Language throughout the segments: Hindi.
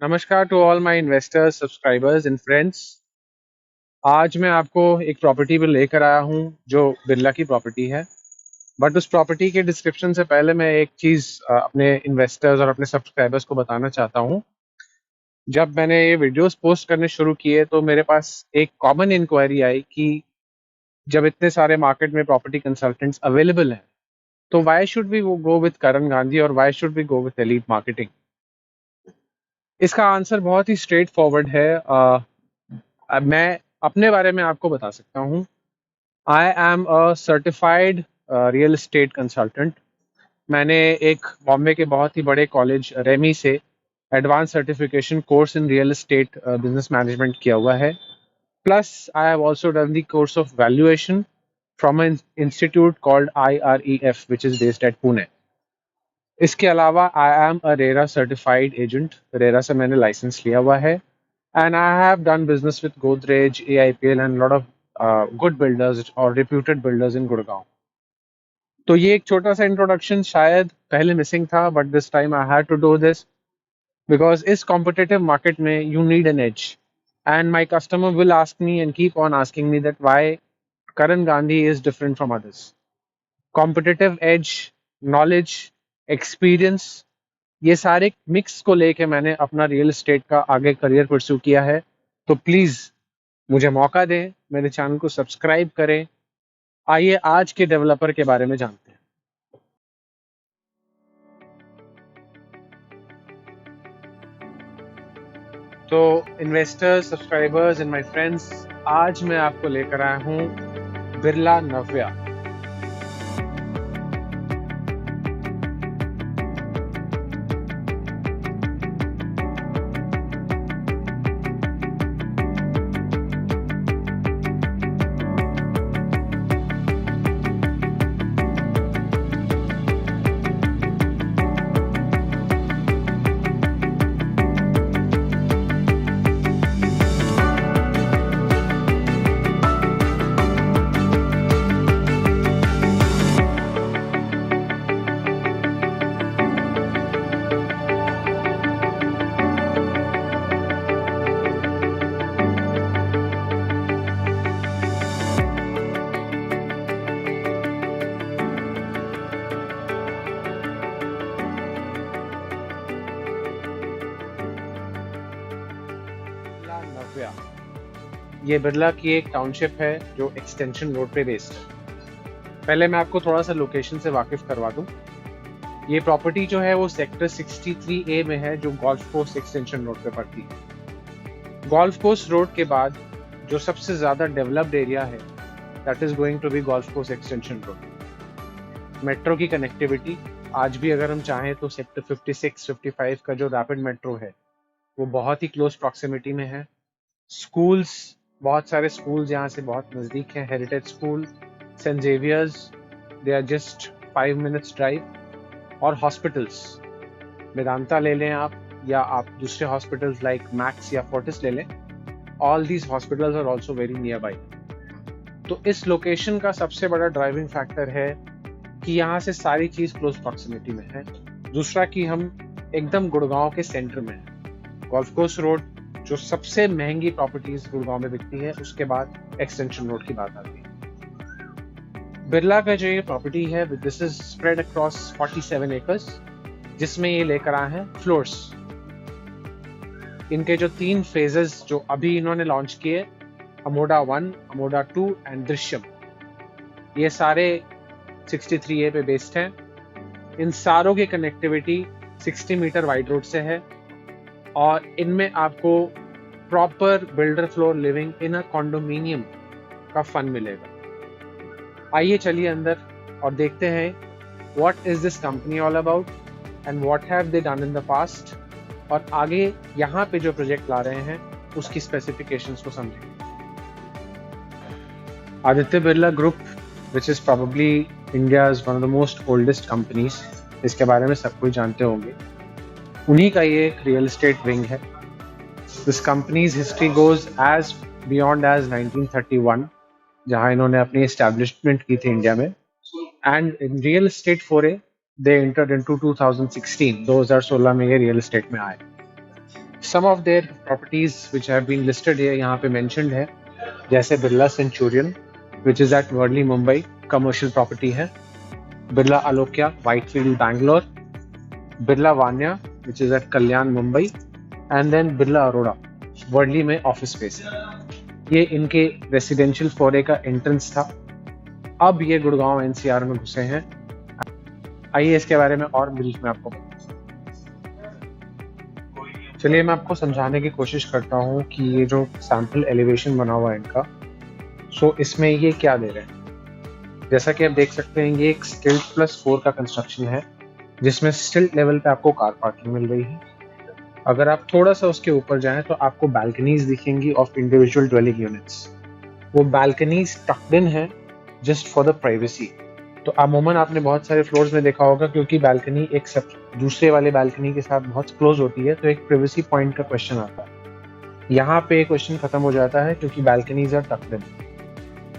नमस्कार to all my investors, subscribers and friends. आज मैं आपको एक प्रॉपर्टी पे लेकर आया हूँ जो बिरला की प्रॉपर्टी है। बट उस प्रॉपर्टी के डिस्क्रिप्शन से पहले मैं एक चीज़ अपने इन्वेस्टर्स और अपने सब्सक्राइबर्स को बताना चाहता हूँ। जब मैंने ये वीडियोस पोस्ट करने शुरू किए तो मेरे पास एक कॉमन इंक्वायरी आई कि जब इतने सारे मार्केट में प्रॉपर्टी कंसल्टेंट्स अवेलेबल हैं तो why should we go with Karan Gandhi और why should we go with elite marketing. इसका आंसर बहुत ही स्ट्रेट फॉरवर्ड है। अब मैं अपने बारे में आपको बता सकता हूँ। I am a certified real estate consultant. मैंने एक बॉम्बे के बहुत ही बड़े कॉलेज रेमी से advance certification course in real estate business management किया हुआ है। Plus I have also done the course of valuation from an institute called IREF which is based eight Pune. इसके अलावा I am a RERA certified agent. RERA से मैंने लाइसेंस लिया हुआ है and I have done business with Godrej, AIPL and lot of good builders or reputed builders in Gurgaon. तो ये एक छोटा सा इंट्रोडक्शन शायद पहले मिसिंग था, but this time I had to do this because इस कॉम्पिटिटिव मार्केट में you need an edge and my customer will ask me and keep on asking me that why Karan Gandhi is different from others. Competitive edge, knowledge, experience, ये सारे मिक्स को लेके मैंने अपना रियल एस्टेट का आगे करियर परस्यू किया है। तो प्लीज मुझे मौका दें, मेरे चैनल को सब्सक्राइब करें। आइए आज के डेवलपर के बारे में जानते हैं। तो investors, subscribers and my friends, आज मैं आपको लेकर आया हूँ बिरला नव्या। बिरला नव्या ये बिरला की एक टाउनशिप है जो एक्सटेंशन रोड पे बेस्ड है। पहले मैं आपको थोड़ा सा लोकेशन से वाकिफ करवा दूं। ये प्रॉपर्टी जो है वो सेक्टर 63A में है, जो गोल्फ कोर्स एक्सटेंशन रोड पे पड़ती है। गोल्फ कोर्स रोड के बाद जो सबसे ज्यादा डेवलप्ड एरिया है that is going to be golf course extension road. Metro की कनेक्टिविटी आज भी अगर हम चाहें तो सेक्टर 56, 55 का जो रैपिड मेट्रो है वो बहुत ही क्लोज प्रॉक्सिमिटी में है। स्कूल्स, बहुत सारे स्कूल्स यहाँ से बहुत नज़दीक हैं। Heritage school, saint Xavier's, they are just 5 minutes drive. और हॉस्पिटल्स, मेदांता ले लें आप, या आप दूसरे हॉस्पिटल्स लाइक मैक्स या फोर्टिस ले लें, all these hospitals are also very near by. तो इस लोकेशन का सबसे बड़ा ड्राइविंग फैक्टर है कि यहाँ से सारी चीज क्लोज प्रॉक्सिमिटी में है। दूसरा कि हम एकदम गुड़गांव के सेंटर में हैं। गोल्फ कोर्स रोड जो सबसे महंगी प्रॉपर्टीज गुड़गांव में बिकती है, उसके बाद एक्सटेंशन रोड की बात आती है। बिरला का जो ये प्रॉपर्टी है, this is spread across 47 acres, जिसमें ये लेकर आए हैं फ्लोर्स। इनके जो 3 फेजेस जो अभी इन्होंने लॉन्च किए, अमोडा 1, अमोडा 2 एंड दृश्यम, ये सारे 63A पे बेस्ड हैं। इन सारों की कनेक्टिविटी 60 मीटर वाइड रोड से है और इनमें आपको proper builder floor living in a condominium का फन मिलेगा। आइए चलिए अंदर और देखते हैं what is this company all about and what have they done in the past, और आगे यहाँ पे जो प्रोजेक्ट ला रहे हैं उसकी स्पेसिफिकेशंस को समझेंगे। Aditya Birla group, which is probably India's one of the most oldest companies, इसके बारे में सब कोई जानते होंगे। उन्हीं का ये एक रियल एस्टेट विंग है। This company's history goes as beyond as 1931, जहां इन्होंने अपनी एस्टैब्लिशमेंट की थी इंडिया में, एंड इन रियल एस्टेट फोरे दे एंटर्ड इनटू 2016 में ये रियल एस्टेट में आए। Some of their properties which have been listed है, यहाँ पे मेंशन्ड है, जैसे Birla centurion which is at Worli Mumbai, commercial property है। Birla Alokya, Whitefield Bangalore. Birla Vanya which is at Kalyan Mumbai, and then Birla Aurora, Worli में ऑफिस स्पेस है। ये इनके रेसिडेंशियल फोरे का एंट्रेंस था। अब ये गुड़गांव एनसीआर में घुसे हैं। आइए इसके बारे में और ब्रीफ में आपको चलिए मैं आपको समझाने की कोशिश करता हूँ कि ये जो सैंपल एलिवेशन बना हुआ है इनका, सो इसमें ये क्या दे रहे हैं। जैसा कि आप देख सकते हैं, ये एक स्टिल्ट +4 का कंस्ट्रक्शन है, जिसमें स्टिल्ट लेवल पे आपको कार पार्किंग मिल रही है। अगर आप थोड़ा सा उसके ऊपर जाएं तो आपको बालकनीज दिखेंगी ऑफ इंडिविजुअल ड्वेलिंग यूनिट्स। वो बालकनीज टक्ड इन है जस्ट फॉर द प्राइवेसी। तो अमूमन आपने बहुत सारे फ्लोर्स में देखा होगा, क्योंकि बालकनी एक सब दूसरे वाले बालकनी के साथ बहुत क्लोज होती है, तो एक प्राइवेसी पॉइंट का क्वेश्चन आता है। यहाँ पे क्वेश्चन खत्म हो जाता है क्योंकि बालकनीज आर टक्ड इन।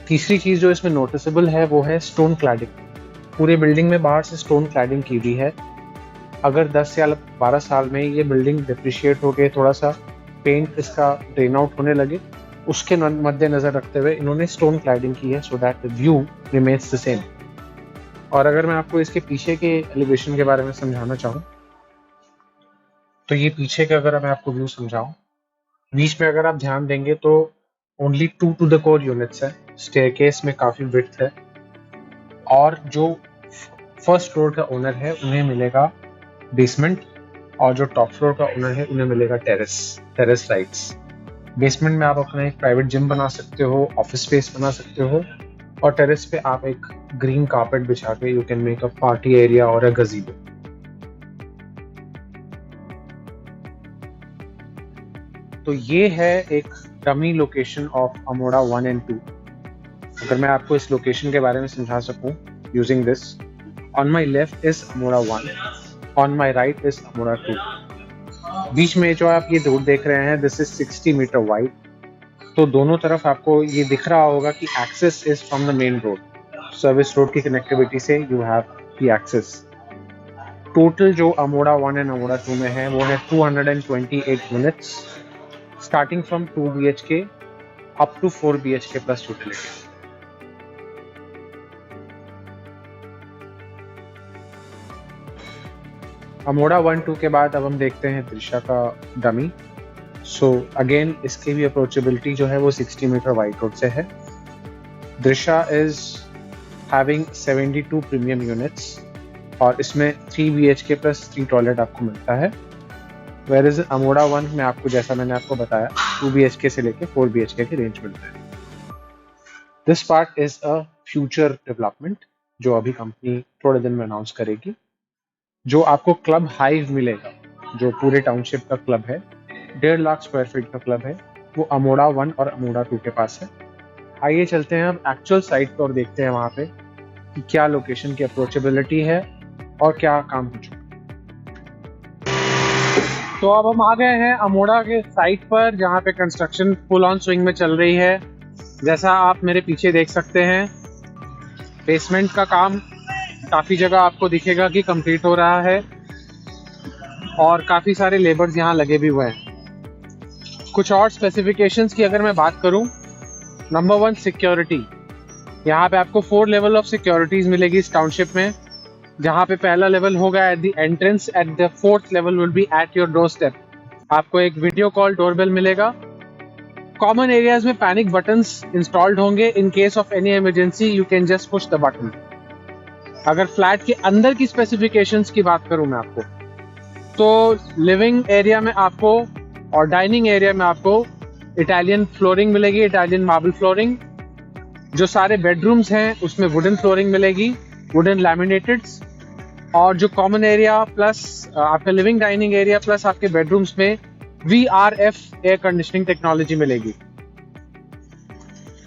तीसरी चीज जो इसमें नोटिसेबल है वो है स्टोन क्लैडिंग। पूरे बिल्डिंग में बाहर से स्टोन क्लैडिंग की हुई है। अगर 10 या 12 साल में ये बिल्डिंग डिप्रिशिएट हो गए, थोड़ा सा पेंट इसका ड्रेन आउट होने लगे, उसके मद्देनजर रखते हुए इन्होंने स्टोन क्लैडिंग की है, so that the view remains the same. और अगर मैं आपको इसके पीछे के एलिवेशन के बारे में समझाना चाहूँ, तो ये पीछे का अगर मैं आपको व्यू समझाऊं, बीच में अगर आप ध्यान देंगे तो only 2 to the core units है। स्टेयरकेस में काफी विड्थ है, और जो फर्स्ट फ्लोर का ओनर है उन्हें मिलेगा बेसमेंट, और जो टॉप फ्लोर का ओनर है उन्हें मिलेगा टेरेस राइट्स। बेसमेंट में आप अपना एक प्राइवेट जिम बना सकते हो, ऑफिस स्पेस बना सकते हो, और टेरेस पे आप एक ग्रीन कारपेट बिछा के you can make a party area और अ गज़ीबो। तो ये है एक dummy location of Amoda 1 and 2। अगर मैं आपको इस लोकेशन के बारे में समझा सकूं using this, on my left is Amoda 1, on my right is Amoda 2। बीच में जो आप ये रोड देख रहे हैं, दिस इज 60 मीटर वाइड। तो दोनों तरफ आपको ये दिख रहा होगा कि access is from the main road. Service road की कनेक्टिविटी से you have the access. Total जो अमोड़ा 1 एंड अमोड़ा 2 में है वो है 228 units, starting from 2 BHK up to 4 BHK plus utility. Amoda 1-2 के बाद अब हम देखते हैं दृश्या का डमी। सो अगेन इसकी भी अप्रोचेबिलिटी जो है वो 60 मीटर वाइड रोड से है। दृश्या इज हैविंग 72 प्रीमियम यूनिट्स, और इसमें 3 BHK प्लस 3 टॉयलेट आपको मिलता है। वेयर इज अमोड़ा 1 में आपको, जैसा मैंने आपको बताया, 2 BHK से लेके 4 BHK के रेंज मिलते हैं। This part is a future development जो अभी कंपनी थोड़े दिन में अनाउंस करेगी। जो आपको क्लब हाइव मिलेगा, जो पूरे टाउनशिप का क्लब है, 1.5 लाख स्क्वायर फीट का क्लब है, वो अमोड़ा 1 और अमोड़ा 2 के पास है। आइए चलते हैं अब एक्चुअल साइट पर और देखते हैं वहाँ पे कि क्या लोकेशन की अप्रोचेबिलिटी है और क्या काम हो चुका है। तो अब हम आ गए हैं अमोड़ा के साइट पर, जहाँ पे कंस्ट्रक्शन फुल ऑन स्विंग में चल रही है। जैसा आप मेरे पीछे देख सकते हैं, बेसमेंट का काम काफ़ी जगह आपको दिखेगा कि कंप्लीट हो रहा है, और काफ़ी सारे लेबर्स यहाँ लगे भी हुए हैं। कुछ और स्पेसिफिकेशंस की अगर मैं बात करूँ, नंबर 1 सिक्योरिटी। यहाँ पे आपको 4 लेवल ऑफ सिक्योरिटीज मिलेगी इस टाउनशिप में, जहाँ पे पहला लेवल होगा at the entrance, at the 4th level will be at your door step. आपको एक वीडियो कॉल डोरबेल मिलेगा। कॉमन एरियाज में पैनिक बटन्स इंस्टॉल्ड होंगे। In case of any emergency you can just push the button. अगर फ्लैट के अंदर की स्पेसिफिकेशंस की बात करूं मैं आपको, तो लिविंग एरिया में आपको और डाइनिंग एरिया में आपको इटालियन फ्लोरिंग मिलेगी, इटालियन मार्बल फ्लोरिंग। जो सारे बेडरूम्स हैं उसमें वुडन फ्लोरिंग मिलेगी, वुडन लैमिनेटेड्स। और जो कॉमन एरिया प्लस आपका लिविंग डाइनिंग एरिया प्लस आपके बेडरूम्स में VRF एयर कंडीशनिंग टेक्नोलॉजी मिलेगी।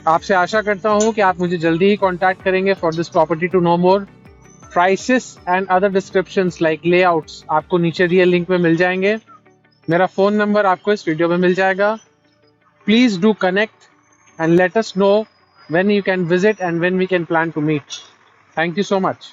आपसे आशा करता हूं कि आप मुझे जल्दी ही कांटेक्ट करेंगे for this property. To know more prices and other descriptions like layouts आपको नीचे दिए लिंक में मिल जाएंगे। मेरा फोन नंबर आपको इस वीडियो में मिल जाएगा। Please do connect and let us know when you can visit and when we can plan to meet. Thank you so much.